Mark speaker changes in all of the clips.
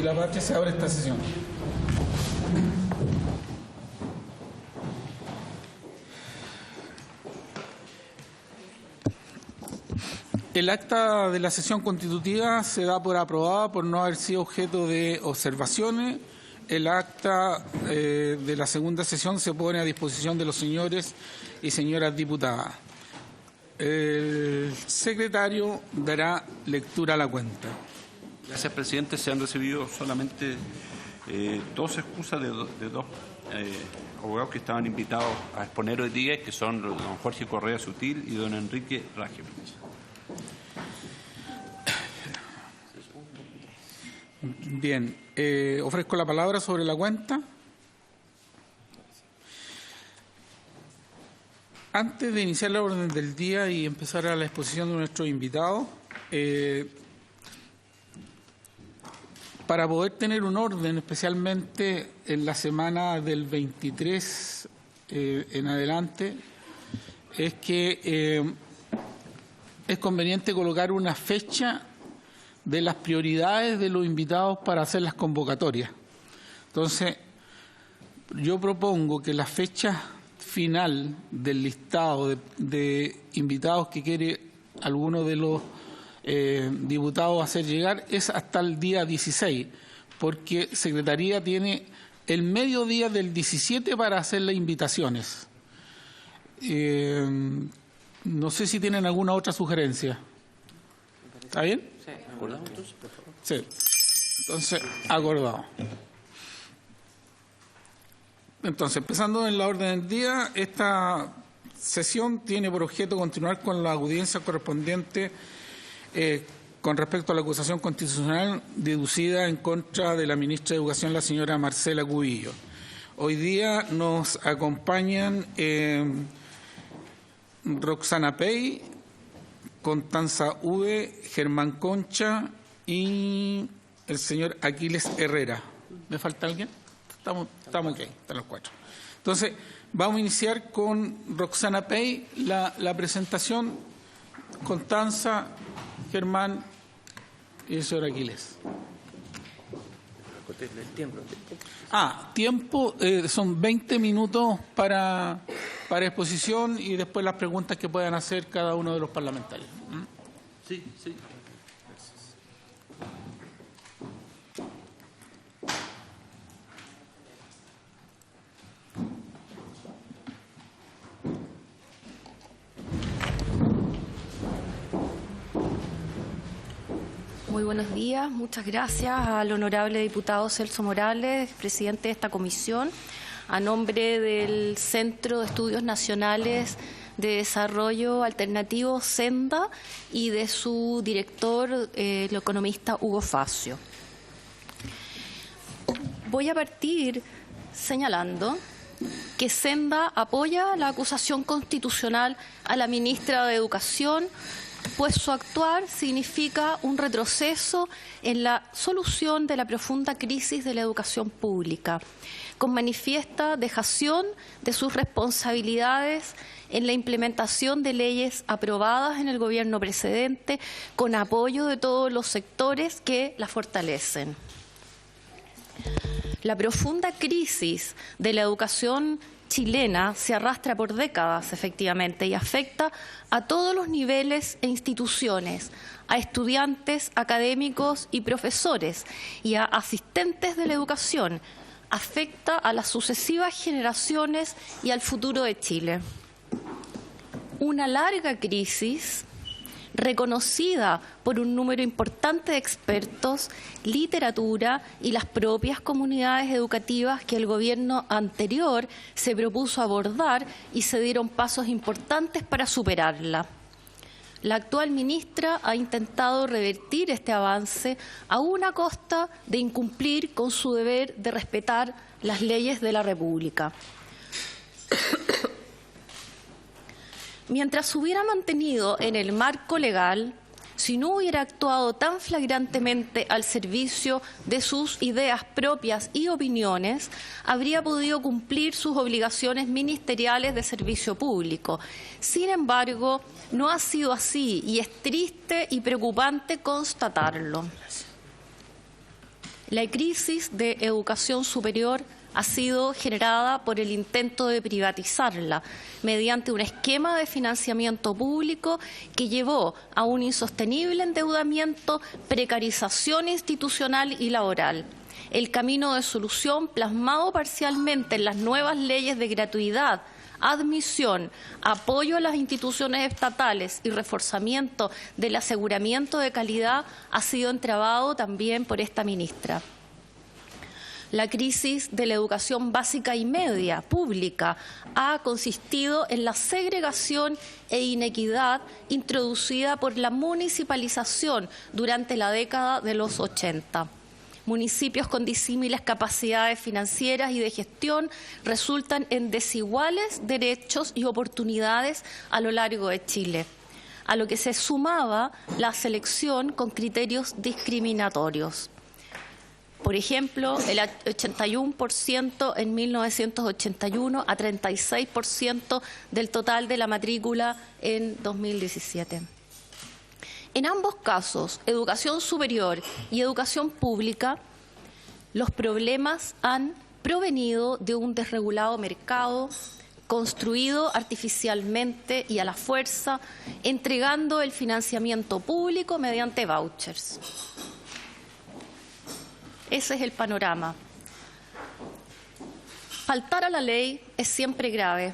Speaker 1: la Patria se abre esta sesión. El acta de la sesión constitutiva se da por aprobada por no haber sido objeto de observaciones. El acta de la segunda sesión se pone a disposición de los señores y señoras diputadas. El secretario dará lectura a la cuenta.
Speaker 2: Gracias, presidente. Se han recibido solamente dos excusas de dos abogados que estaban invitados a exponer hoy día, que son don Jorge Correa Sutil y don Enrique Rajevich.
Speaker 1: Bien, ofrezco la palabra sobre la cuenta. Antes de iniciar la orden del día y empezar a la exposición de nuestros invitados, para poder tener un orden, especialmente en la semana del 23 en adelante, es que es conveniente colocar una fecha de las prioridades de los invitados para hacer las convocatorias. Entonces, yo propongo que la fecha final del listado de invitados que quiere alguno de los diputados hacer llegar es hasta el día 16, porque Secretaría tiene el mediodía del 17 para hacer las invitaciones. No sé si tienen alguna otra sugerencia. ¿Está bien?
Speaker 3: Sí, ¿acordamos entonces, por favor?
Speaker 1: Sí. Entonces, acordado. Entonces, empezando en la orden del día, esta sesión tiene por objeto continuar con la audiencia correspondiente con respecto a la acusación constitucional deducida en contra de la ministra de Educación, la señora Marcela Cubillo. Hoy día nos acompañan Roxana Pey, Constanza V, Germán Concha y el señor Aquiles Herrera. ¿Me falta alguien? Estamos ok, están los cuatro. Entonces, vamos a iniciar con Roxana Pey, la presentación. Constanza, Germán y el señor Aquiles. Tiempo, son 20 minutos para exposición y después las preguntas que puedan hacer cada uno de los parlamentarios.
Speaker 2: Sí, sí.
Speaker 4: Muy buenos días, muchas gracias al honorable diputado Celso Morales, presidente de esta comisión, a nombre del Centro de Estudios Nacionales de Desarrollo Alternativo, Senda, y de su director, el economista Hugo Facio. Voy a partir señalando que Senda apoya la acusación constitucional a la ministra de Educación, pues su actuar significa un retroceso en la solución de la profunda crisis de la educación pública, con manifiesta dejación de sus responsabilidades en la implementación de leyes aprobadas en el gobierno precedente, con apoyo de todos los sectores que la fortalecen. La profunda crisis de la educación chilena se arrastra por décadas, efectivamente, y afecta a todos los niveles e instituciones, a estudiantes, académicos y profesores, y a asistentes de la educación. Afecta a las sucesivas generaciones y al futuro de Chile. Una larga crisis reconocida por un número importante de expertos, literatura y las propias comunidades educativas que el gobierno anterior se propuso abordar y se dieron pasos importantes para superarla. La actual ministra ha intentado revertir este avance a una costa de incumplir con su deber de respetar las leyes de la República. Mientras se hubiera mantenido en el marco legal, si no hubiera actuado tan flagrantemente al servicio de sus ideas propias y opiniones, habría podido cumplir sus obligaciones ministeriales de servicio público. Sin embargo, no ha sido así y es triste y preocupante constatarlo. La crisis de educación superior ha sido generada por el intento de privatizarla mediante un esquema de financiamiento público que llevó a un insostenible endeudamiento, precarización institucional y laboral. El camino de solución, plasmado parcialmente en las nuevas leyes de gratuidad, admisión, apoyo a las instituciones estatales y reforzamiento del aseguramiento de calidad, ha sido entrabado también por esta ministra. La crisis de la educación básica y media pública ha consistido en la segregación e inequidad introducida por la municipalización durante la década de los 80. Municipios con disímiles capacidades financieras y de gestión resultan en desiguales derechos y oportunidades a lo largo de Chile, a lo que se sumaba la selección con criterios discriminatorios. Por ejemplo, el 81% en 1981 a 36% del total de la matrícula en 2017. En ambos casos, educación superior y educación pública, los problemas han provenido de un desregulado mercado construido artificialmente y a la fuerza, entregando el financiamiento público mediante vouchers. Ese es el panorama. Faltar a la ley es siempre grave.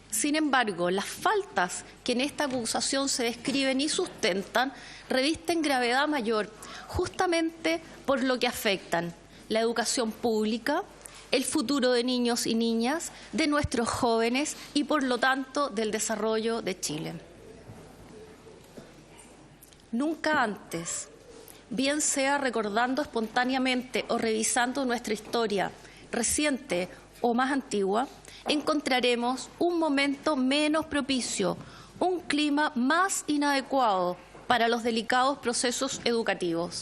Speaker 4: Sin embargo, las faltas que en esta acusación se describen y sustentan revisten gravedad mayor, justamente por lo que afectan la educación pública, el futuro de niños y niñas, de nuestros jóvenes y, por lo tanto, del desarrollo de Chile. Nunca antes, bien sea recordando espontáneamente o revisando nuestra historia reciente o más antigua, encontraremos un momento menos propicio, un clima más inadecuado para los delicados procesos educativos.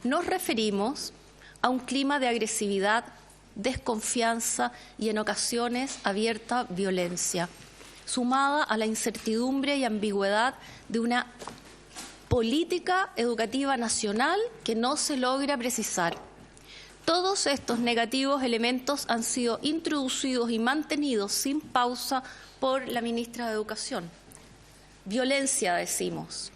Speaker 4: Nos referimos a un clima de agresividad, desconfianza y, en ocasiones, abierta violencia, sumada a la incertidumbre y ambigüedad de una política educativa nacional que no se logra precisar. Todos estos negativos elementos han sido introducidos y mantenidos sin pausa por la ministra de Educación. Violencia, decimos,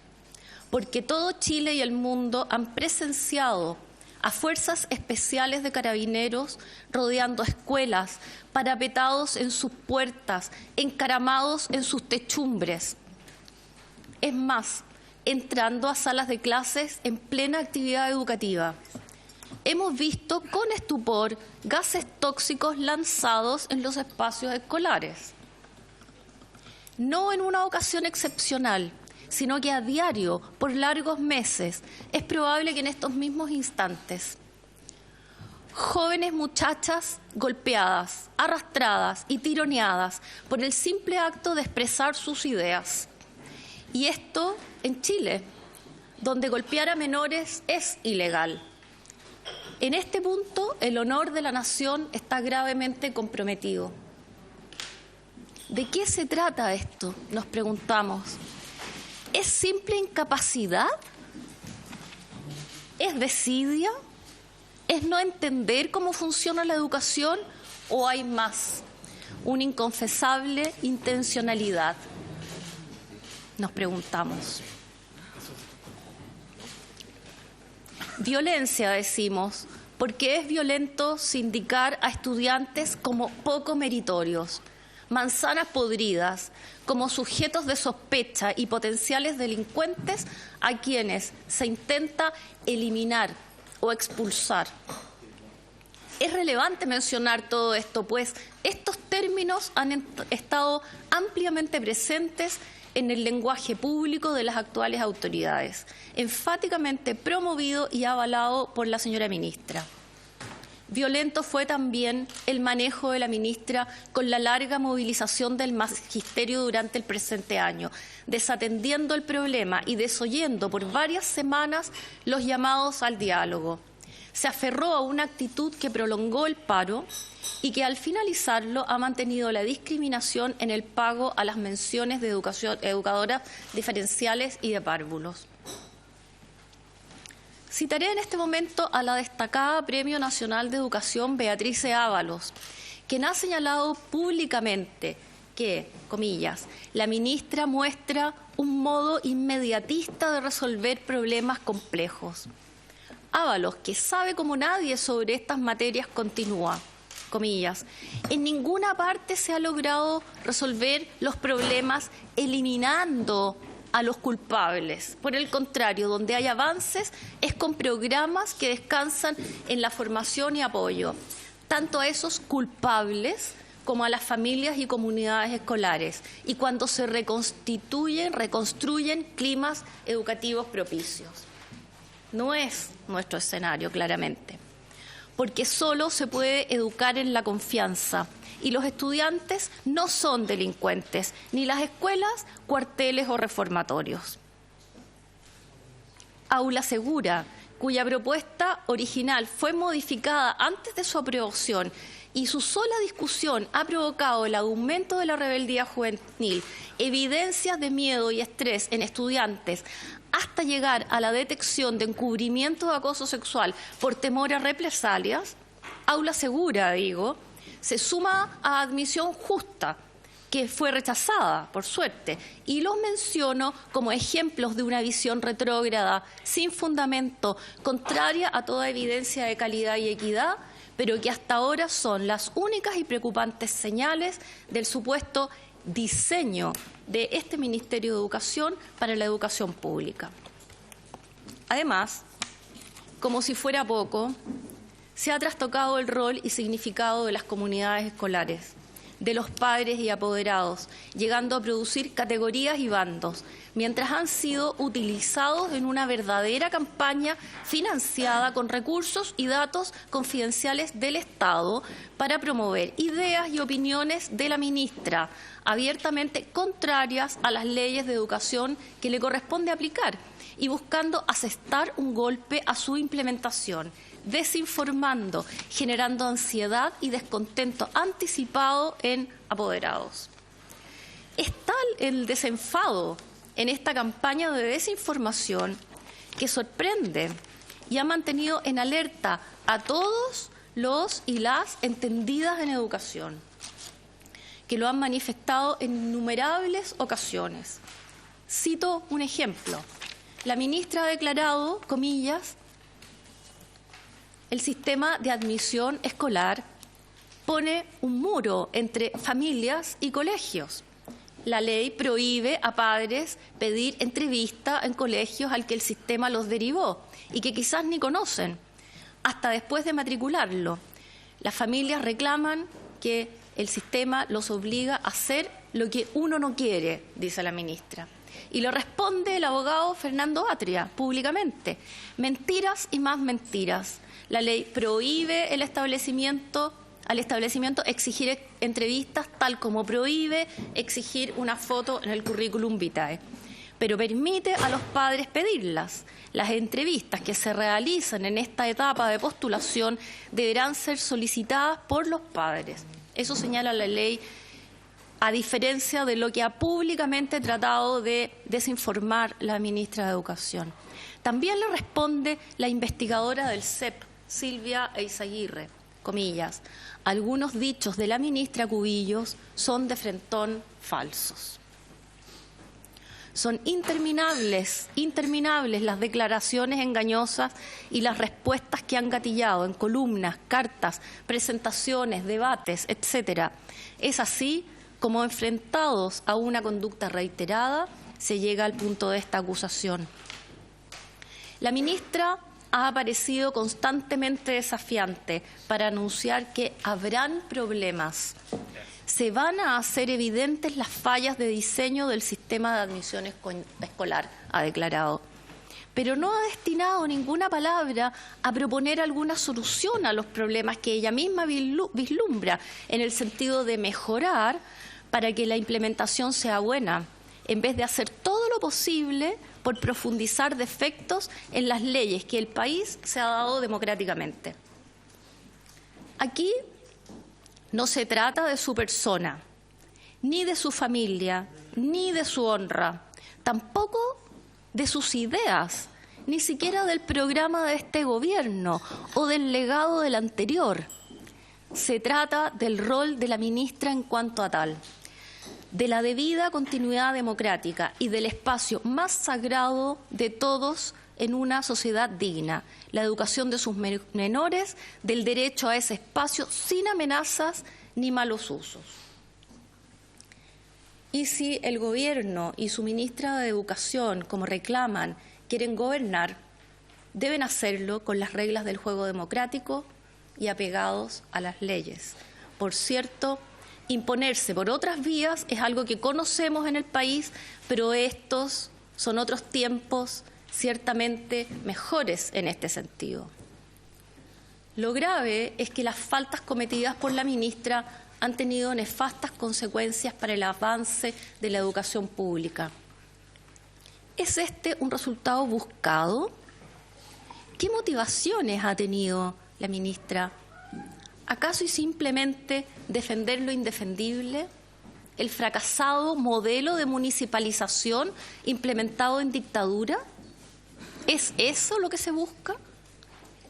Speaker 4: porque todo Chile y el mundo han presenciado a fuerzas especiales de carabineros rodeando escuelas, parapetados en sus puertas, encaramados en sus techumbres. Es más, entrando a salas de clases en plena actividad educativa. Hemos visto con estupor gases tóxicos lanzados en los espacios escolares. No en una ocasión excepcional, sino que a diario, por largos meses, es probable que en estos mismos instantes, jóvenes muchachas golpeadas, arrastradas y tironeadas por el simple acto de expresar sus ideas. Y esto en Chile, donde golpear a menores es ilegal. En este punto, el honor de la nación está gravemente comprometido. ¿De qué se trata esto?, nos preguntamos. ¿Es simple incapacidad? ¿Es desidia? ¿Es no entender cómo funciona la educación? ¿O hay más? Una inconfesable intencionalidad, nos preguntamos. Violencia, decimos, porque es violento sindicar a estudiantes como poco meritorios, manzanas podridas, como sujetos de sospecha y potenciales delincuentes a quienes se intenta eliminar o expulsar. Es relevante mencionar todo esto, pues estos términos han estado ampliamente presentes en el lenguaje público de las actuales autoridades, enfáticamente promovido y avalado por la señora ministra. Violento fue también el manejo de la ministra con la larga movilización del magisterio durante el presente año, desatendiendo el problema y desoyendo por varias semanas los llamados al diálogo. Se aferró a una actitud que prolongó el paro y que al finalizarlo ha mantenido la discriminación en el pago a las menciones de educadoras diferenciales y de párvulos. Citaré en este momento a la destacada Premio Nacional de Educación Beatriz Ábalos, quien ha señalado públicamente que, comillas, la ministra muestra un modo inmediatista de resolver problemas complejos. Ábalos, que sabe como nadie sobre estas materias, continúa, comillas, en ninguna parte se ha logrado resolver los problemas eliminando a los culpables. Por el contrario, donde hay avances es con programas que descansan en la formación y apoyo, tanto a esos culpables como a las familias y comunidades escolares, y cuando se reconstruyen climas educativos propicios. No es nuestro escenario, claramente, porque solo se puede educar en la confianza, y los estudiantes no son delincuentes, ni las escuelas, cuarteles o reformatorios. Aula Segura, cuya propuesta original fue modificada antes de su aprobación y su sola discusión ha provocado el aumento de la rebeldía juvenil, evidencias de miedo y estrés en estudiantes, hasta llegar a la detección de encubrimiento de acoso sexual por temor a represalias, Aula Segura, digo, se suma a Admisión Justa, que fue rechazada, por suerte, y los menciono como ejemplos de una visión retrógrada, sin fundamento, contraria a toda evidencia de calidad y equidad, pero que hasta ahora son las únicas y preocupantes señales del supuesto diseño de este Ministerio de Educación para la educación pública. Además, como si fuera poco, se ha trastocado el rol y significado de las comunidades escolares, de los padres y apoderados, llegando a producir categorías y bandos, mientras han sido utilizados en una verdadera campaña financiada con recursos y datos confidenciales del Estado para promover ideas y opiniones de la ministra, abiertamente contrarias a las leyes de educación que le corresponde aplicar y buscando asestar un golpe a su implementación, desinformando, generando ansiedad y descontento anticipado en apoderados. Es tal el desenfado en esta campaña de desinformación que sorprende y ha mantenido en alerta a todos los y las entendidas en educación, que lo han manifestado en innumerables ocasiones. Cito un ejemplo. La ministra ha declarado, comillas, el sistema de admisión escolar pone un muro entre familias y colegios. La ley prohíbe a padres pedir entrevista en colegios al que el sistema los derivó y que quizás ni conocen, hasta después de matricularlo. Las familias reclaman que el sistema los obliga a hacer lo que uno no quiere, dice la ministra. Y lo responde el abogado Fernando Atria públicamente. Mentiras y más mentiras. La ley prohíbe al establecimiento exigir entrevistas, tal como prohíbe exigir una foto en el currículum vitae, pero permite a los padres pedirlas. Las entrevistas que se realizan en esta etapa de postulación deberán ser solicitadas por los padres. Eso señala la ley, a diferencia de lo que ha públicamente tratado de desinformar la ministra de Educación. También le responde la investigadora del CEP, Silvia Eizaguirre, comillas, algunos dichos de la ministra Cubillos son de frentón falsos. Son interminables las declaraciones engañosas y las respuestas que han gatillado en columnas, cartas, presentaciones, debates, etcétera. Es así como, enfrentados a una conducta reiterada, se llega al punto de esta acusación. La ministra ha aparecido constantemente desafiante para anunciar que habrán problemas. Se van a hacer evidentes las fallas de diseño del sistema de admisión escolar, ha declarado. Pero no ha destinado ninguna palabra a proponer alguna solución a los problemas que ella misma vislumbra en el sentido de mejorar para que la implementación sea buena, en vez de hacer todo lo posible por profundizar defectos en las leyes que el país se ha dado democráticamente. Aquí no se trata de su persona, ni de su familia, ni de su honra, tampoco de sus ideas, ni siquiera del programa de este gobierno o del legado del anterior. Se trata del rol de la ministra en cuanto a tal, de la debida continuidad democrática y del espacio más sagrado de todos en una sociedad digna, la educación de sus menores, del derecho a ese espacio sin amenazas ni malos usos. Y si el Gobierno y su ministra de Educación, como reclaman, quieren gobernar, deben hacerlo con las reglas del juego democrático y apegados a las leyes. Por cierto, imponerse por otras vías es algo que conocemos en el país, pero estos son otros tiempos ciertamente mejores en este sentido. Lo grave es que las faltas cometidas por la ministra han tenido nefastas consecuencias para el avance de la educación pública. ¿Es este un resultado buscado? ¿Qué motivaciones ha tenido la ministra? ¿Acaso y simplemente defender lo indefendible? ¿El fracasado modelo de municipalización implementado en dictadura? ¿Es eso lo que se busca?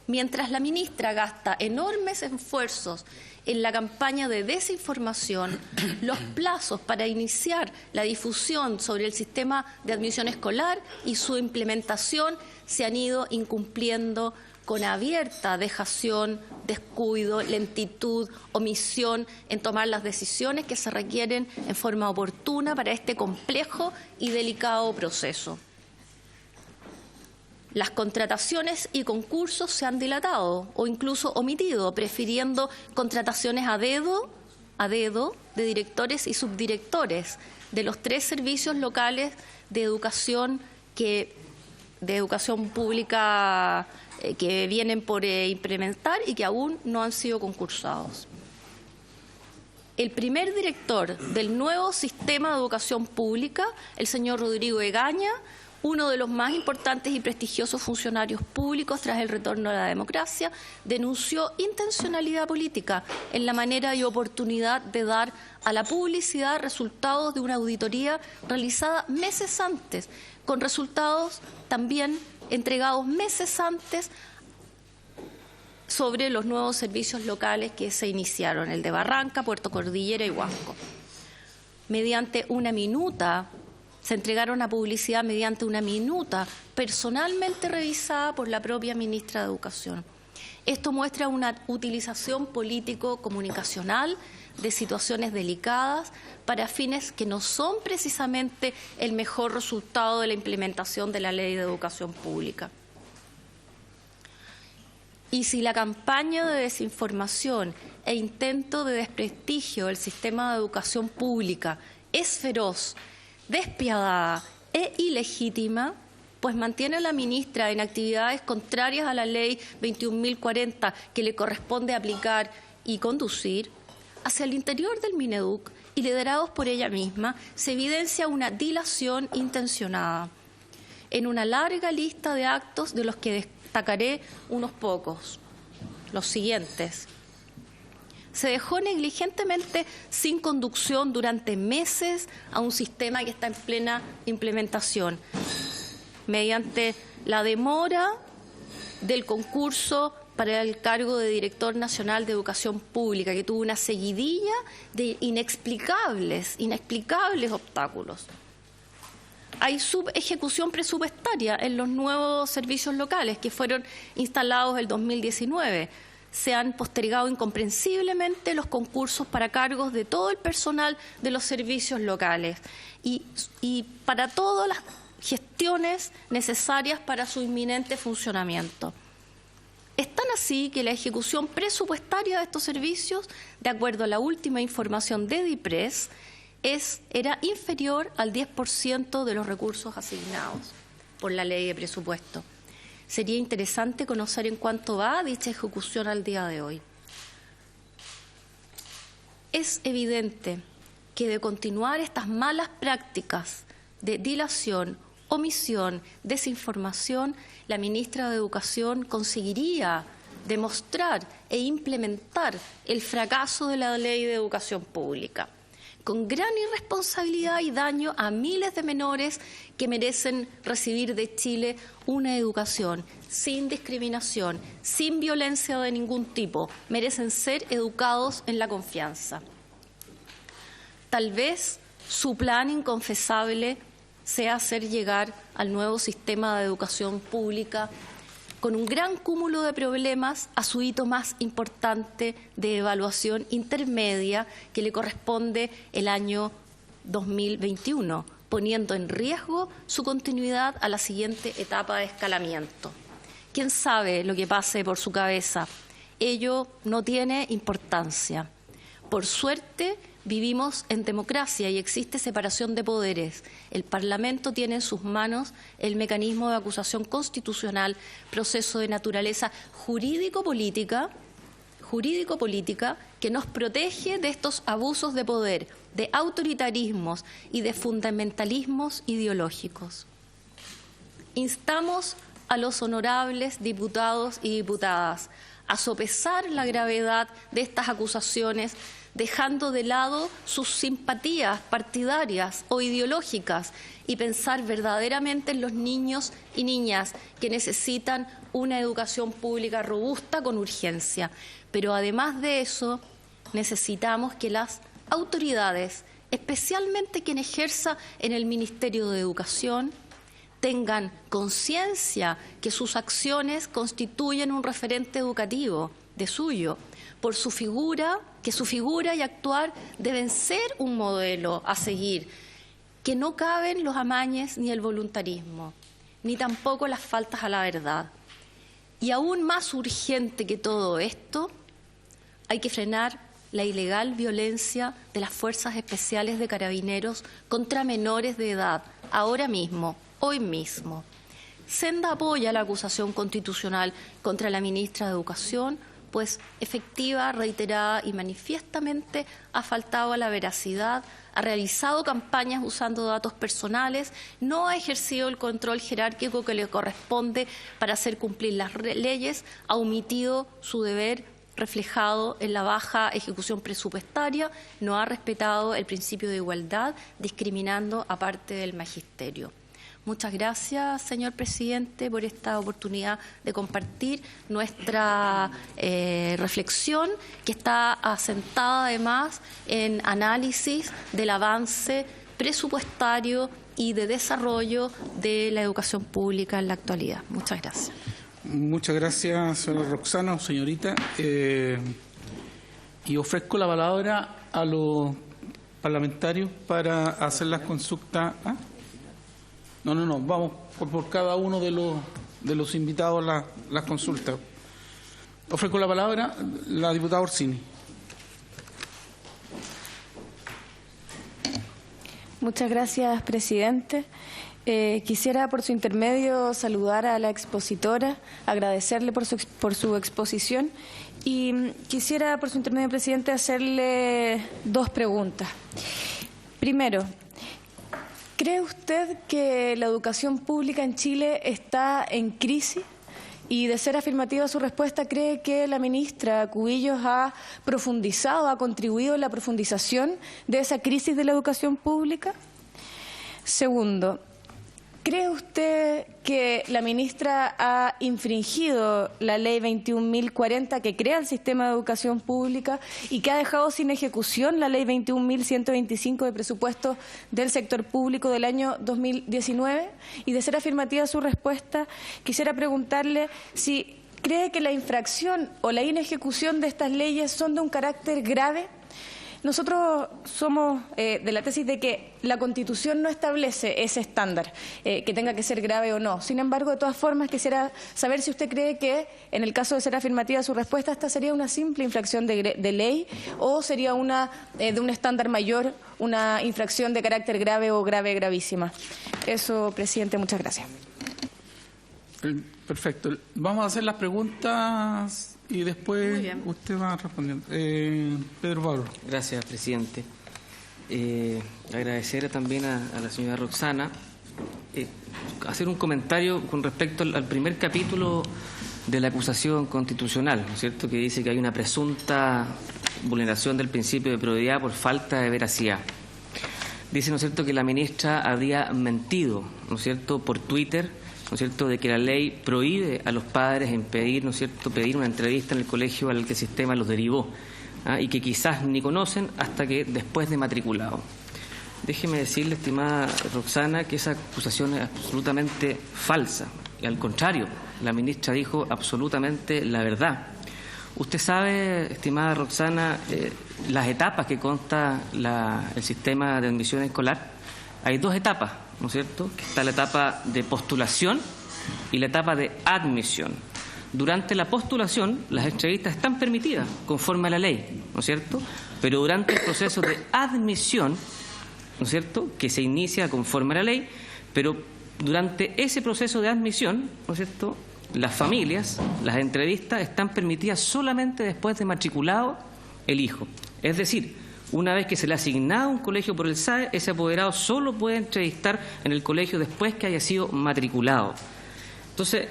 Speaker 4: Mientras la ministra gasta enormes esfuerzos en la campaña de desinformación, los plazos para iniciar la difusión sobre el sistema de admisión escolar y su implementación se han ido incumpliendo con abierta dejación, descuido, lentitud, omisión en tomar las decisiones que se requieren en forma oportuna para este complejo y delicado proceso. Las contrataciones y concursos se han dilatado o incluso omitido, prefiriendo contrataciones a dedo de directores y subdirectores de los 3 servicios locales de educación pública que vienen por implementar y que aún no han sido concursados. El primer director del nuevo sistema de educación pública, el señor Rodrigo Egaña, uno de los más importantes y prestigiosos funcionarios públicos tras el retorno a la democracia, denunció intencionalidad política en la manera y oportunidad de dar a la publicidad resultados de una auditoría realizada meses antes, con resultados también entregados meses antes sobre los nuevos servicios locales que se iniciaron, el de Barranca, Puerto Cordillera y Huasco. Se entregaron a publicidad mediante una minuta personalmente revisada por la propia ministra de Educación. Esto muestra una utilización político-comunicacional de situaciones delicadas para fines que no son precisamente el mejor resultado de la implementación de la Ley de Educación Pública. Y si la campaña de desinformación e intento de desprestigio del sistema de educación pública es feroz, despiadada e ilegítima, pues mantiene a la ministra en actividades contrarias a la Ley 21.040 que le corresponde aplicar y conducir, hacia el interior del Mineduc y liderados por ella misma, se evidencia una dilación intencionada en una larga lista de actos de los que destacaré unos pocos. Los siguientes. Se dejó negligentemente sin conducción durante meses a un sistema que está en plena implementación, mediante la demora del concurso para el cargo de Director Nacional de Educación Pública, que tuvo una seguidilla de inexplicables obstáculos. Hay subejecución presupuestaria en los nuevos servicios locales que fueron instalados el 2019. Se han postergado incomprensiblemente los concursos para cargos de todo el personal de los servicios locales y para todas las gestiones necesarias para su inminente funcionamiento. Es tan así que la ejecución presupuestaria de estos servicios, de acuerdo a la última información de DIPRES, era inferior al 10% de los recursos asignados por la ley de presupuesto. Sería interesante conocer en cuánto va dicha ejecución al día de hoy. Es evidente que de continuar estas malas prácticas de dilación, omisión, desinformación, la ministra de Educación conseguiría demostrar e implementar el fracaso de la Ley de Educación Pública. con gran irresponsabilidad y daño a miles de menores que merecen recibir de Chile una educación sin discriminación, sin violencia de ningún tipo. Merecen ser educados en la confianza. Tal vez su plan inconfesable sea hacer llegar al nuevo sistema de educación pública con un gran cúmulo de problemas a su hito más importante de evaluación intermedia que le corresponde el año 2021, poniendo en riesgo su continuidad a la siguiente etapa de escalamiento. ¿Quién sabe lo que pase por su cabeza? Ello no tiene importancia. Por suerte, vivimos en democracia y existe separación de poderes. El Parlamento tiene en sus manos el mecanismo de acusación constitucional, proceso de naturaleza jurídico-política que nos protege de estos abusos de poder, de autoritarismos y de fundamentalismos ideológicos. Instamos a los honorables diputados y diputadas a sopesar la gravedad de estas acusaciones, dejando de lado sus simpatías partidarias o ideológicas y pensar verdaderamente en los niños y niñas que necesitan una educación pública robusta con urgencia. Pero además de eso, necesitamos que las autoridades, especialmente quien ejerza en el Ministerio de Educación, tengan conciencia que sus acciones constituyen un referente educativo de suyo, por su figura, que su figura y actuar deben ser un modelo a seguir, que no caben los amañes ni el voluntarismo, ni tampoco las faltas a la verdad. Y aún más urgente que todo esto, hay que frenar la ilegal violencia de las fuerzas especiales de carabineros contra menores de edad, ahora mismo, hoy mismo. Senda apoya la acusación constitucional contra la ministra de Educación, pues efectiva, reiterada y manifiestamente ha faltado a la veracidad, ha realizado campañas usando datos personales, no ha ejercido el control jerárquico que le corresponde para hacer cumplir las leyes, ha omitido su deber reflejado en la baja ejecución presupuestaria, no ha respetado el principio de igualdad, discriminando a parte del magisterio. Muchas gracias, señor presidente, por esta oportunidad de compartir nuestra reflexión, que está asentada además en análisis del avance presupuestario y de desarrollo de la educación pública en la actualidad. Muchas gracias.
Speaker 1: Muchas gracias, señora Roxana, señorita. Y ofrezco la palabra a los parlamentarios para hacer las consultas. ¿Ah? No, vamos por cada uno de los invitados a las consultas. Ofrezco la palabra a la diputada Orsini.
Speaker 3: Muchas gracias, presidente. Quisiera, por su intermedio, saludar a la expositora, agradecerle por su exposición y quisiera, por su intermedio, presidente, hacerle dos preguntas. Primero, ¿cree usted que la educación pública en Chile está en crisis? Y, de ser afirmativa su respuesta, ¿cree que la ministra Cubillos ha profundizado, ha contribuido en la profundización de esa crisis de la educación pública? Segundo, ¿cree usted que la ministra ha infringido la ley 21.040 que crea el sistema de educación pública y que ha dejado sin ejecución la ley 21.125 de presupuesto del sector público del año 2019? Y, de ser afirmativa su respuesta, quisiera preguntarle si cree que la infracción o la inejecución de estas leyes son de un carácter grave. Nosotros somos de la tesis de que la Constitución no establece ese estándar, que tenga que ser grave o no. Sin embargo, de todas formas, quisiera saber si usted cree que, en el caso de ser afirmativa su respuesta, esta sería una simple infracción de ley o sería de un estándar mayor, una infracción de carácter grave o gravísima. Eso, presidente, muchas gracias.
Speaker 1: Perfecto. Vamos a hacer las preguntas y después usted va respondiendo. Pedro Pablo.
Speaker 5: Gracias, presidente. Agradecer también a la señora Roxana. Hacer un comentario con respecto al primer capítulo de la acusación constitucional, ¿no es cierto?, que dice que hay una presunta vulneración del principio de probidad por falta de veracidad. Dice, ¿no es cierto?, que la ministra había mentido, ¿no es cierto?, por Twitter, ¿no es cierto?, de que la ley prohíbe a los padres impedir, ¿no es cierto?, pedir una entrevista en el colegio al que el sistema los derivó, y que quizás ni conocen hasta que después de matriculado. Déjeme decirle, estimada Roxana, que esa acusación es absolutamente falsa. Y al contrario, la ministra dijo absolutamente la verdad. Usted sabe, estimada Roxana, las etapas que consta el sistema de admisión escolar. Hay dos etapas, ¿no es cierto?, que está la etapa de postulación y la etapa de admisión. Durante la postulación, las entrevistas están permitidas conforme a la ley, ¿no es cierto?, pero durante el proceso de admisión, ¿no es cierto?, que se inicia conforme a la ley, pero durante ese proceso de admisión, ¿no es cierto?, las familias, las entrevistas están permitidas solamente después de matriculado el hijo. Es decir, una vez que se le ha asignado un colegio por el SAE, ese apoderado solo puede entrevistar en el colegio después que haya sido matriculado. Entonces,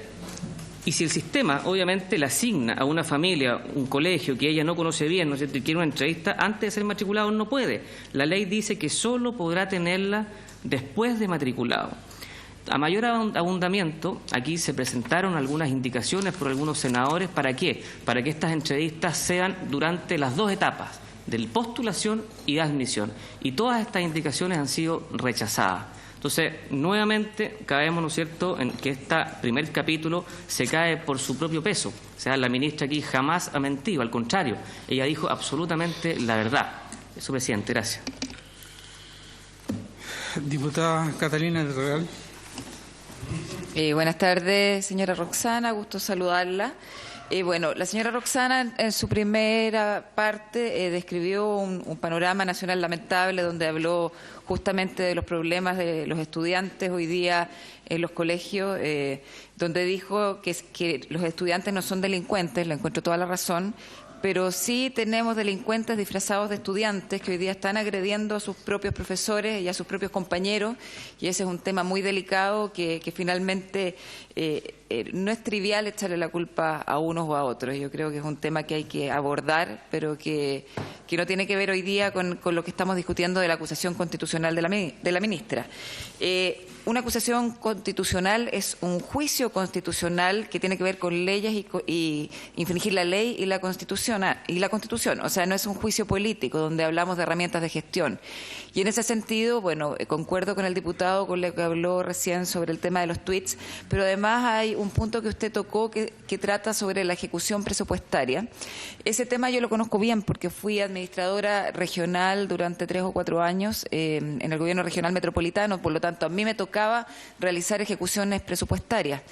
Speaker 5: y si el sistema obviamente le asigna a una familia un colegio que ella no conoce bien, ¿no es cierto?, y quiere una entrevista antes de ser matriculado, no puede. La ley dice que solo podrá tenerla después de matriculado. A mayor abundamiento, aquí se presentaron algunas indicaciones por algunos senadores. ¿Para qué? Para que estas entrevistas sean durante las dos etapas, de postulación y de admisión. Y todas estas indicaciones han sido rechazadas. Entonces, nuevamente caemos, ¿no es cierto?, en que este primer capítulo se cae por su propio peso. O sea, la ministra aquí jamás ha mentido, al contrario, ella dijo absolutamente la verdad. Eso, presidente, gracias.
Speaker 1: Diputada Catalina del Real.
Speaker 6: Buenas tardes, señora Roxana, gusto saludarla. Bueno, la señora Roxana en su primera parte describió un panorama nacional lamentable donde habló justamente de los problemas de los estudiantes hoy día en los colegios, donde dijo que los estudiantes no son delincuentes, le encuentro toda la razón, pero sí tenemos delincuentes disfrazados de estudiantes que hoy día están agrediendo a sus propios profesores y a sus propios compañeros, y ese es un tema muy delicado que finalmente no es trivial echarle la culpa a unos o a otros. Yo creo que es un tema que hay que abordar, pero que no tiene que ver hoy día con lo que estamos discutiendo de la acusación constitucional de la ministra. Una acusación constitucional es un juicio constitucional que tiene que ver con leyes y infringir la ley y la Constitución. O sea, no es un juicio político donde hablamos de herramientas de gestión. Y en ese sentido, bueno, concuerdo con el diputado con lo que habló recién sobre el tema de los tweets, pero además hay un punto que usted tocó que trata sobre la ejecución presupuestaria. Ese tema yo lo conozco bien porque fui administradora regional durante 3 o 4 años en el gobierno regional metropolitano, por lo tanto a mí me tocaba realizar ejecuciones presupuestarias.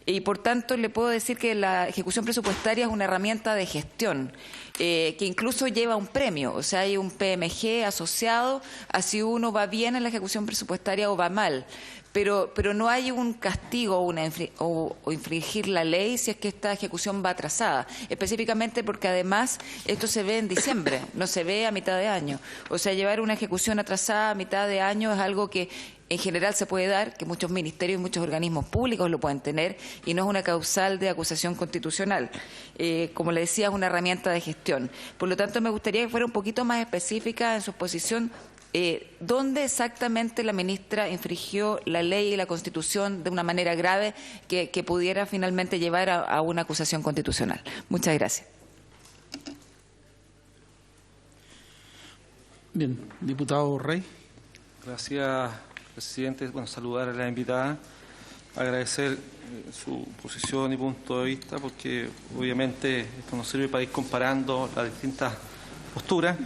Speaker 6: Y por tanto le puedo decir que la ejecución presupuestaria es una herramienta de gestión que incluso lleva un premio, o sea, hay un PMG asociado a si uno va bien en la ejecución presupuestaria o va mal. Pero no hay un castigo o infringir la ley si es que esta ejecución va atrasada, específicamente porque además esto se ve en diciembre, no se ve a mitad de año. O sea, llevar una ejecución atrasada a mitad de año es algo que en general se puede dar, que muchos ministerios y muchos organismos públicos lo pueden tener, y no es una causal de acusación constitucional. Como le decía, es una herramienta de gestión. Por lo tanto, me gustaría que fuera un poquito más específica en su exposición. ¿Dónde exactamente la ministra infringió la ley y la Constitución de una manera grave que pudiera finalmente llevar a una acusación constitucional? Muchas gracias.
Speaker 1: Bien, diputado Rey.
Speaker 7: Gracias, presidente. Bueno, saludar a la invitada, agradecer su posición y punto de vista, porque obviamente esto nos sirve para ir comparando las distintas posturas.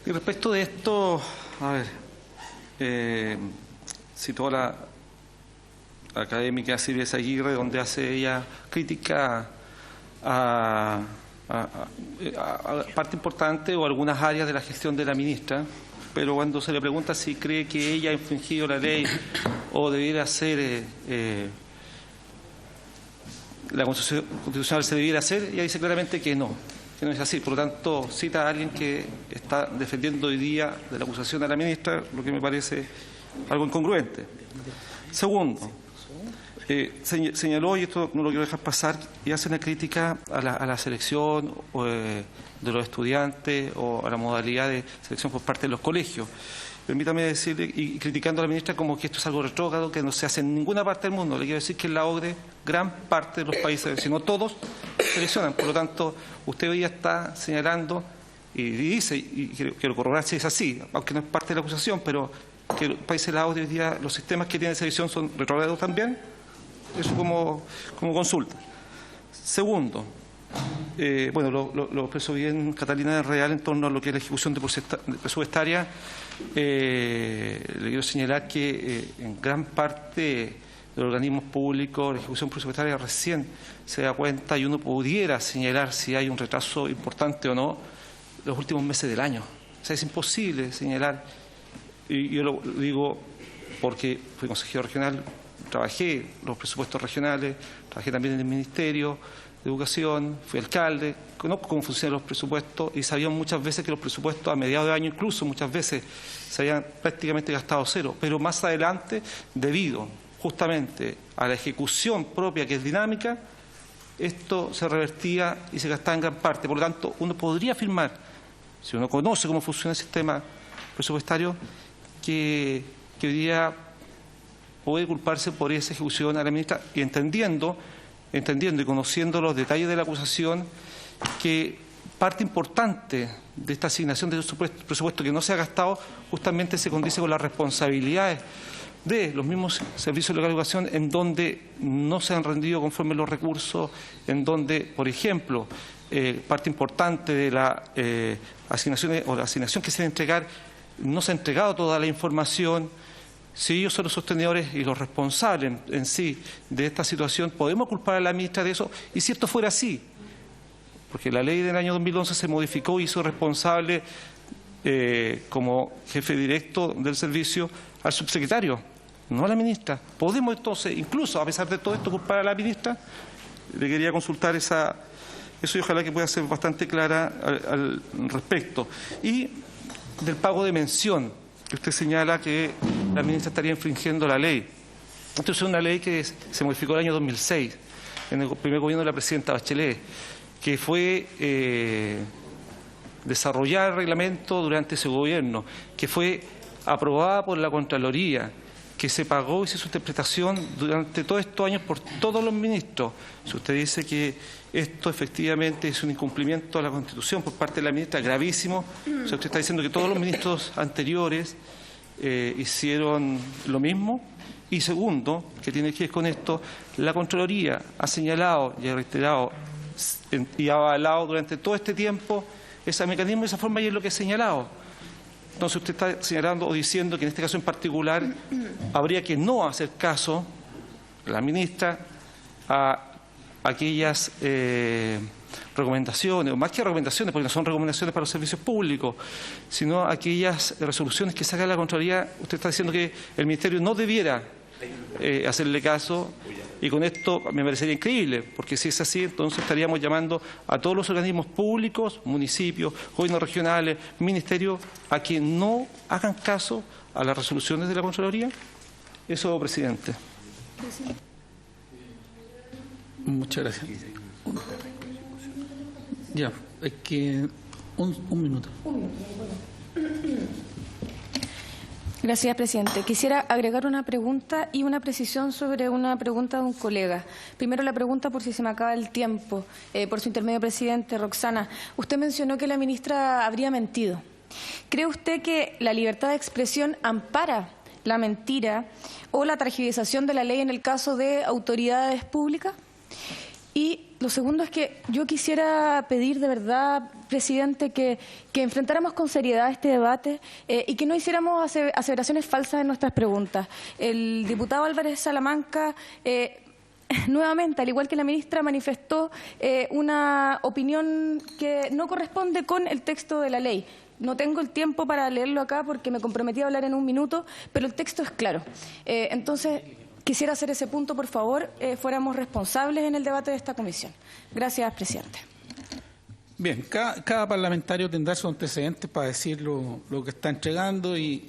Speaker 7: Y respecto de esto, a ver, citó a la académica Silvia Aguirre, donde hace ella crítica a parte importante o algunas áreas de la gestión de la ministra, pero cuando se le pregunta si cree que ella ha infringido la ley o debiera ser la Constitución Constitucional se debiera hacer, ella dice claramente que no es así. Por lo tanto, cita a alguien que está defendiendo hoy día de la acusación a la ministra, lo que me parece algo incongruente. Segundo, Señaló, y esto no lo quiero dejar pasar, y hace una crítica a la selección de los estudiantes o a la modalidad de selección por parte de los colegios. Permítame decirle, y criticando a la ministra como que esto es algo retrógrado, que no se hace en ninguna parte del mundo. Le quiero decir que en la OCDE gran parte de los países, si no todos, seleccionan. Por lo tanto, usted hoy día está señalando y dice, y quiero corroborar si es así, aunque no es parte de la acusación, pero que los países de la OCDE hoy día, los sistemas que tienen selección son retrógrados también. Eso como consulta. Segundo, bueno, lo expresó bien Catalina Real en torno a lo que es la ejecución presupuestaria. Le quiero señalar que en gran parte de los organismos públicos la ejecución presupuestaria recién se da cuenta y uno pudiera señalar si hay un retraso importante o no los últimos meses del año. O sea, es imposible señalar, y yo lo digo porque fui consejero regional, trabajé los presupuestos regionales, trabajé también en el Ministerio de Educación, fui alcalde, conozco cómo funcionan los presupuestos y sabíamos muchas veces que los presupuestos a mediados de año incluso muchas veces se habían prácticamente gastado cero, pero más adelante, debido justamente a la ejecución propia que es dinámica, esto se revertía y se gastaba en gran parte. Por lo tanto, uno podría afirmar, si uno conoce cómo funciona el sistema presupuestario, que hoy día puede culparse por esa ejecución a la ministra, y entendiendo y conociendo los detalles de la acusación, que parte importante de esta asignación de presupuesto que no se ha gastado justamente se condice con las responsabilidades de los mismos servicios de la educación, en donde no se han rendido conforme los recursos, en donde, por ejemplo, parte importante de la asignación o la asignación que se debe entregar, no se ha entregado toda la información. Si ellos son los sostenedores y los responsables en sí de esta situación, ¿podemos culpar a la ministra de eso? Y si esto fuera así, porque la ley del año 2011 se modificó y hizo responsable como jefe directo del servicio al subsecretario, no a la ministra. ¿Podemos entonces, incluso a pesar de todo esto, culpar a la ministra? Le quería consultar eso y ojalá que pueda ser bastante clara al respecto. Y del pago de mención, que usted señala que la ministra estaría infringiendo la ley. Esto es una ley que se modificó el año 2006, en el primer gobierno de la presidenta Bachelet, que fue desarrollar el reglamento durante ese gobierno, que fue aprobada por la Contraloría, que se pagó y se hizo su interpretación durante todos estos años por todos los ministros. Si usted dice que esto efectivamente es un incumplimiento a la Constitución por parte de la ministra, gravísimo. O sea, usted está diciendo que todos los ministros anteriores hicieron lo mismo. Y segundo, que tiene que ver con esto, la Contraloría ha señalado y ha reiterado y ha avalado durante todo este tiempo ese mecanismo y esa forma, y es lo que ha señalado. Entonces usted está señalando o diciendo que en este caso en particular habría que no hacer caso, la ministra, a aquellas recomendaciones, o más que recomendaciones, porque no son recomendaciones para los servicios públicos, sino aquellas resoluciones que saca la Contraloría. Usted está diciendo que el Ministerio no debiera hacerle caso, y con esto me parecería increíble, porque si es así, entonces estaríamos llamando a todos los organismos públicos, municipios, gobiernos regionales, ministerios, a que no hagan caso a las resoluciones de la Contraloría. Eso, presidente.
Speaker 1: Muchas gracias. Ya, es que un minuto.
Speaker 3: Gracias, presidente. Quisiera agregar una pregunta y una precisión sobre una pregunta de un colega. Primero la pregunta, por si se me acaba el tiempo, por su intermedio, presidente. Roxana, usted mencionó que la ministra habría mentido. ¿Cree usted que la libertad de expresión ampara la mentira o la tergiversación de la ley en el caso de autoridades públicas? Y lo segundo es que yo quisiera pedir de verdad, presidente, que enfrentáramos con seriedad este debate y que no hiciéramos aseveraciones falsas en nuestras preguntas. El diputado Álvarez Salamanca, nuevamente, al igual que la ministra, manifestó una opinión que no corresponde con el texto de la ley. No tengo el tiempo para leerlo acá porque me comprometí a hablar en un minuto, pero el texto es claro. Entonces, quisiera hacer ese punto, por favor, fuéramos responsables en el debate de esta comisión. Gracias, presidente.
Speaker 1: Bien, cada parlamentario tendrá sus antecedentes para decir lo que está entregando y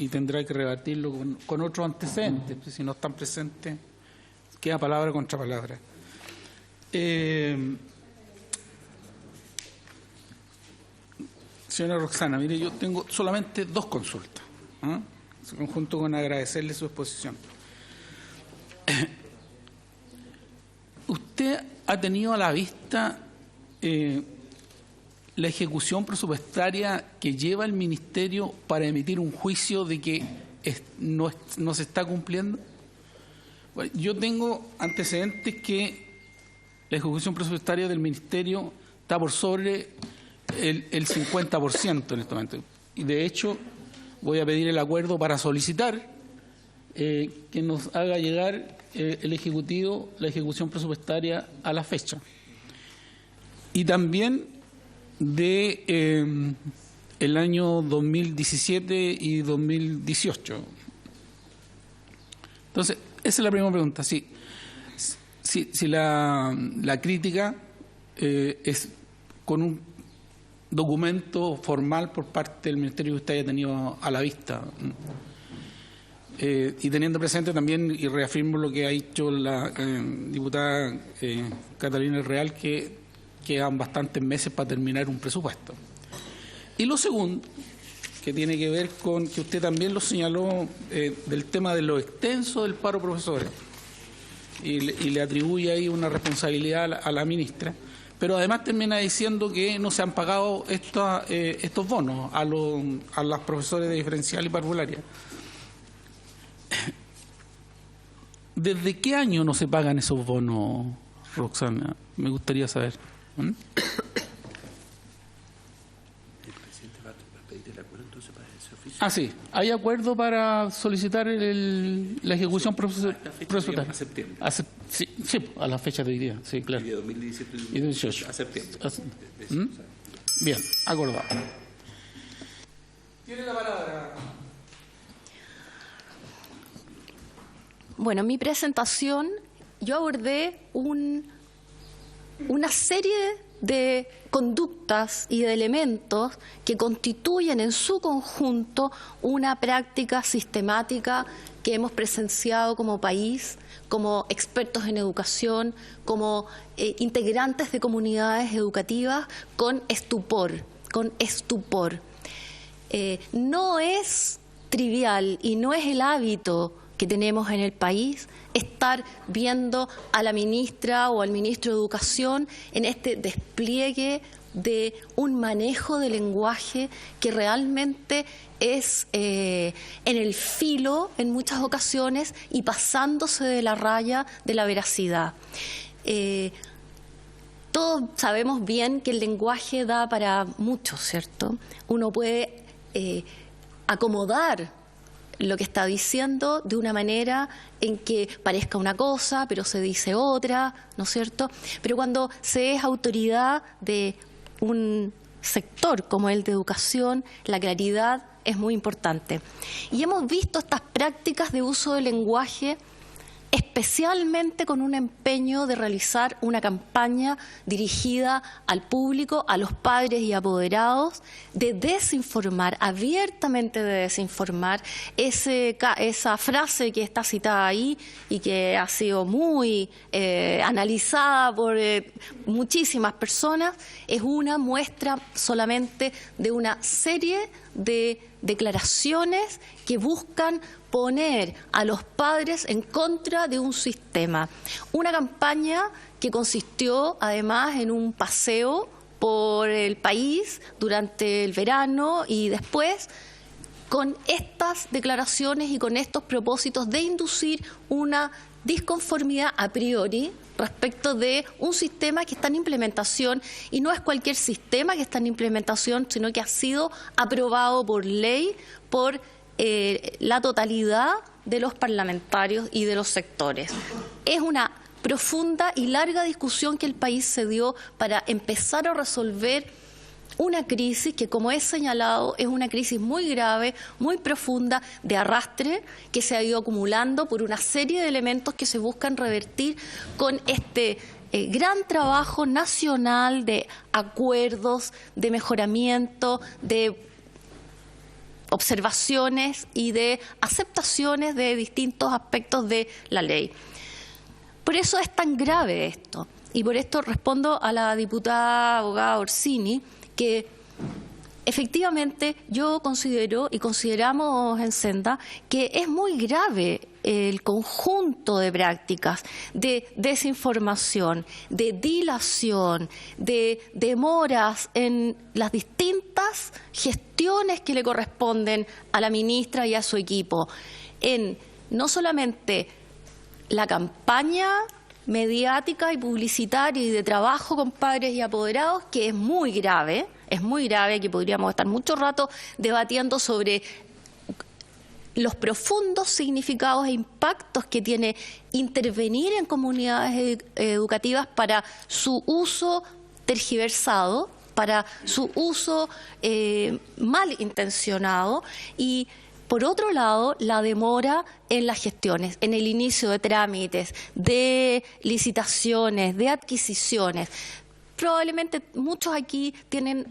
Speaker 1: tendrá que rebatirlo con otros antecedentes. Si no están presentes, queda palabra contra palabra. Señora Roxana, mire, yo tengo solamente 2 consultas, junto con agradecerle su exposición. ¿Usted ha tenido a la vista la ejecución presupuestaria que lleva el Ministerio para emitir un juicio de que no se está cumpliendo? Bueno, yo tengo antecedentes que la ejecución presupuestaria del Ministerio está por sobre el 50% en este momento. Y de hecho voy a pedir el acuerdo para solicitar que nos haga llegar el Ejecutivo la ejecución presupuestaria a la fecha. Y también de el año 2017 y 2018. Entonces, esa es la primera pregunta. Si la crítica es con un documento formal por parte del Ministerio que usted haya tenido a la vista. Y teniendo presente también, y reafirmo lo que ha dicho la diputada Catalina Real, que quedan bastantes meses para terminar un presupuesto. Y lo segundo, que tiene que ver con que usted también lo señaló, del tema de lo extenso del paro profesores, y le atribuye ahí una responsabilidad a la ministra, pero además termina diciendo que no se han pagado estos bonos a los profesores de diferencial y parvularia. ¿Desde qué año no se pagan esos bonos, Roxana? Me gustaría saber.
Speaker 2: El presidente va a pedir el acuerdo entonces para ese oficio.
Speaker 1: Sí. ¿Hay acuerdo para solicitar la ejecución presupuestaria?
Speaker 2: A septiembre.
Speaker 1: Sí, a la fecha de hoy día. Sí, claro.
Speaker 2: Y de 2017
Speaker 1: y 2018.
Speaker 2: A septiembre.
Speaker 1: Bien, acordado. Tiene la palabra.
Speaker 4: Bueno, en mi presentación yo abordé una serie de conductas y de elementos que constituyen en su conjunto una práctica sistemática que hemos presenciado como país, como expertos en educación, como integrantes de comunidades educativas, con estupor. No es trivial y no es el hábito que tenemos en el país estar viendo a la ministra o al ministro de Educación en este despliegue de un manejo de lenguaje que realmente es en el filo en muchas ocasiones y pasándose de la raya de la veracidad. Todos sabemos bien que el lenguaje da para mucho, ¿cierto? Uno puede acomodar lo que está diciendo de una manera en que parezca una cosa, pero se dice otra, ¿no es cierto? Pero cuando se es autoridad de un sector como el de educación, la claridad es muy importante. Y hemos visto estas prácticas de uso del lenguaje especialmente con un empeño de realizar una campaña dirigida al público, a los padres y apoderados, de desinformar, abiertamente de desinformar. Esa frase que está citada ahí y que ha sido muy analizada por muchísimas personas, es una muestra solamente de una serie de declaraciones que buscan poner a los padres en contra de un sistema. Una campaña que consistió además en un paseo por el país durante el verano y después, con estas declaraciones y con estos propósitos de inducir una disconformidad a priori respecto de un sistema que está en implementación, y no es cualquier sistema que está en implementación, sino que ha sido aprobado por ley por la totalidad de los parlamentarios y de los sectores. Es una profunda y larga discusión que el país se dio para empezar a resolver una crisis que, como he señalado, es una crisis muy grave, muy profunda, de arrastre, que se ha ido acumulando por una serie de elementos que se buscan revertir con este gran trabajo nacional de acuerdos, de mejoramiento, de observaciones y de aceptaciones de distintos aspectos de la ley. Por eso es tan grave esto. Y por esto respondo a la diputada abogada Orsini, que efectivamente yo considero y consideramos en Senda que es muy grave el conjunto de prácticas de desinformación, de dilación, de demoras en las distintas gestiones que le corresponden a la ministra y a su equipo, en no solamente la campaña mediática y publicitaria y de trabajo con padres y apoderados, que es muy grave, que podríamos estar mucho rato debatiendo sobre los profundos significados e impactos que tiene intervenir en comunidades educativas para su uso tergiversado, para su uso malintencionado, y por otro lado, la demora en las gestiones, en el inicio de trámites, de licitaciones, de adquisiciones. Probablemente muchos aquí tienen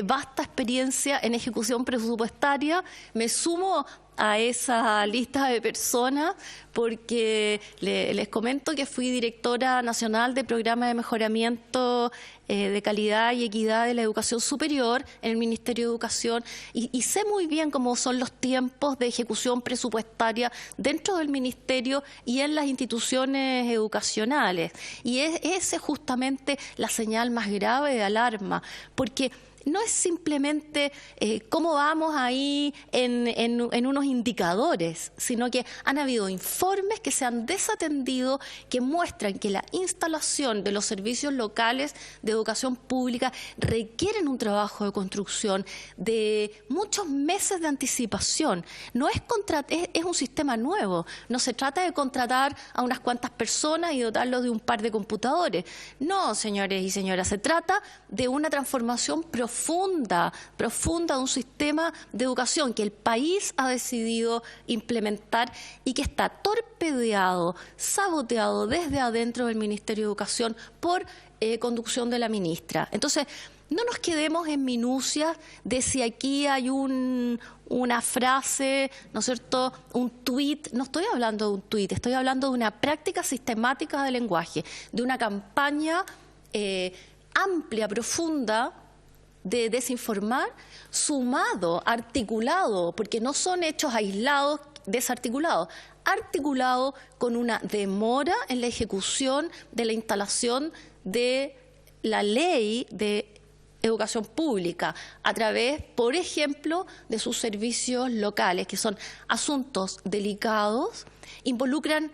Speaker 4: vasta experiencia en ejecución presupuestaria. Me sumo a esa lista de personas porque les comento que fui directora nacional de Programa de Mejoramiento de Calidad y Equidad de la Educación Superior en el Ministerio de Educación y sé muy bien cómo son los tiempos de ejecución presupuestaria dentro del Ministerio y en las instituciones educacionales. Y es esa justamente la señal más grave de alarma, porque no es simplemente cómo vamos ahí en unos indicadores, sino que han habido informes que se han desatendido que muestran que la instalación de los servicios locales de educación pública requieren un trabajo de construcción de muchos meses de anticipación. No es es un sistema nuevo, no se trata de contratar a unas cuantas personas y dotarlos de un par de computadores. No, señores y señoras, se trata de una transformación profunda de un sistema de educación que el país ha decidido implementar y que está torpedeado, saboteado desde adentro del Ministerio de Educación por conducción de la ministra. Entonces, no nos quedemos en minucias de si aquí hay una frase, ¿no es cierto?, un tuit. No estoy hablando de un tuit, estoy hablando de una práctica sistemática de lenguaje, de una campaña amplia, profunda, de desinformar, sumado, articulado, porque no son hechos aislados, desarticulados, articulado con una demora en la ejecución de la instalación de la ley de educación pública a través, por ejemplo, de sus servicios locales, que son asuntos delicados, involucran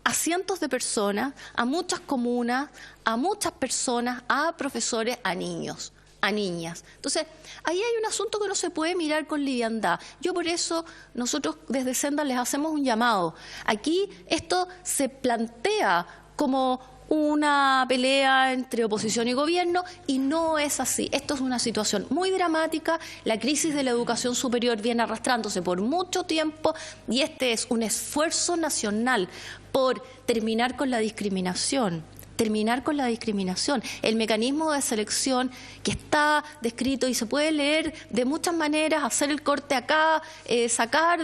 Speaker 4: a cientos de personas, a muchas comunas, a muchas personas, a profesores, a niños, a niñas. Entonces, ahí hay un asunto que no se puede mirar con liviandad. Yo por eso, nosotros desde Senda les hacemos un llamado. Aquí esto se plantea como una pelea entre oposición y gobierno y no es así. Esto es una situación muy dramática. La crisis de la educación superior viene arrastrándose por mucho tiempo y este es un esfuerzo nacional por terminar con la discriminación. El mecanismo de selección que está descrito y se puede leer de muchas maneras, hacer el corte acá, sacar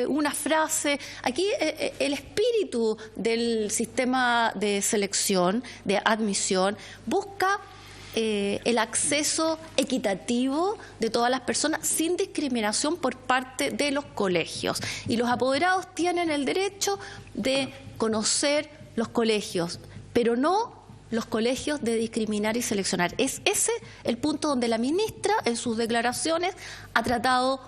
Speaker 4: una frase. Aquí el espíritu del sistema de selección, de admisión, busca el acceso equitativo de todas las personas sin discriminación por parte de los colegios. Y los apoderados tienen el derecho de conocer los colegios, pero no los colegios de discriminar y seleccionar. Es ese el punto donde la ministra, en sus declaraciones, ha tratado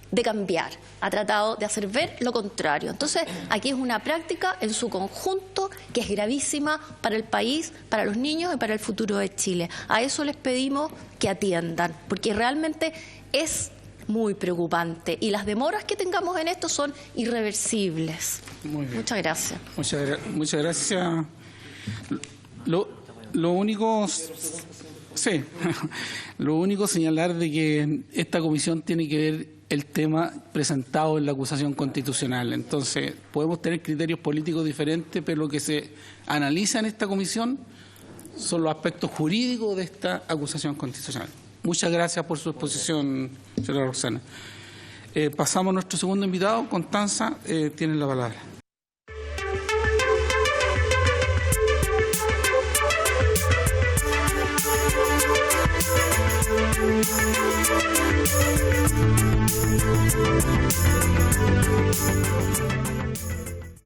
Speaker 4: de cambiar, ha tratado de hacer ver lo contrario. Entonces, aquí es una práctica en su conjunto que es gravísima para el país, para los niños y para el futuro de Chile. A eso les pedimos que atiendan, porque realmente es muy preocupante y las demoras que tengamos en esto son irreversibles.
Speaker 1: Muy bien.
Speaker 4: Muchas gracias.
Speaker 1: Muchas gracias. Lo único señalar de que esta comisión tiene que ver el tema presentado en la acusación constitucional. Entonces, podemos tener criterios políticos diferentes, pero lo que se analiza en esta comisión son los aspectos jurídicos de esta acusación constitucional. Muchas gracias por su exposición, señora Roxana. Pasamos a nuestro segundo invitado. Constanza, tiene la palabra.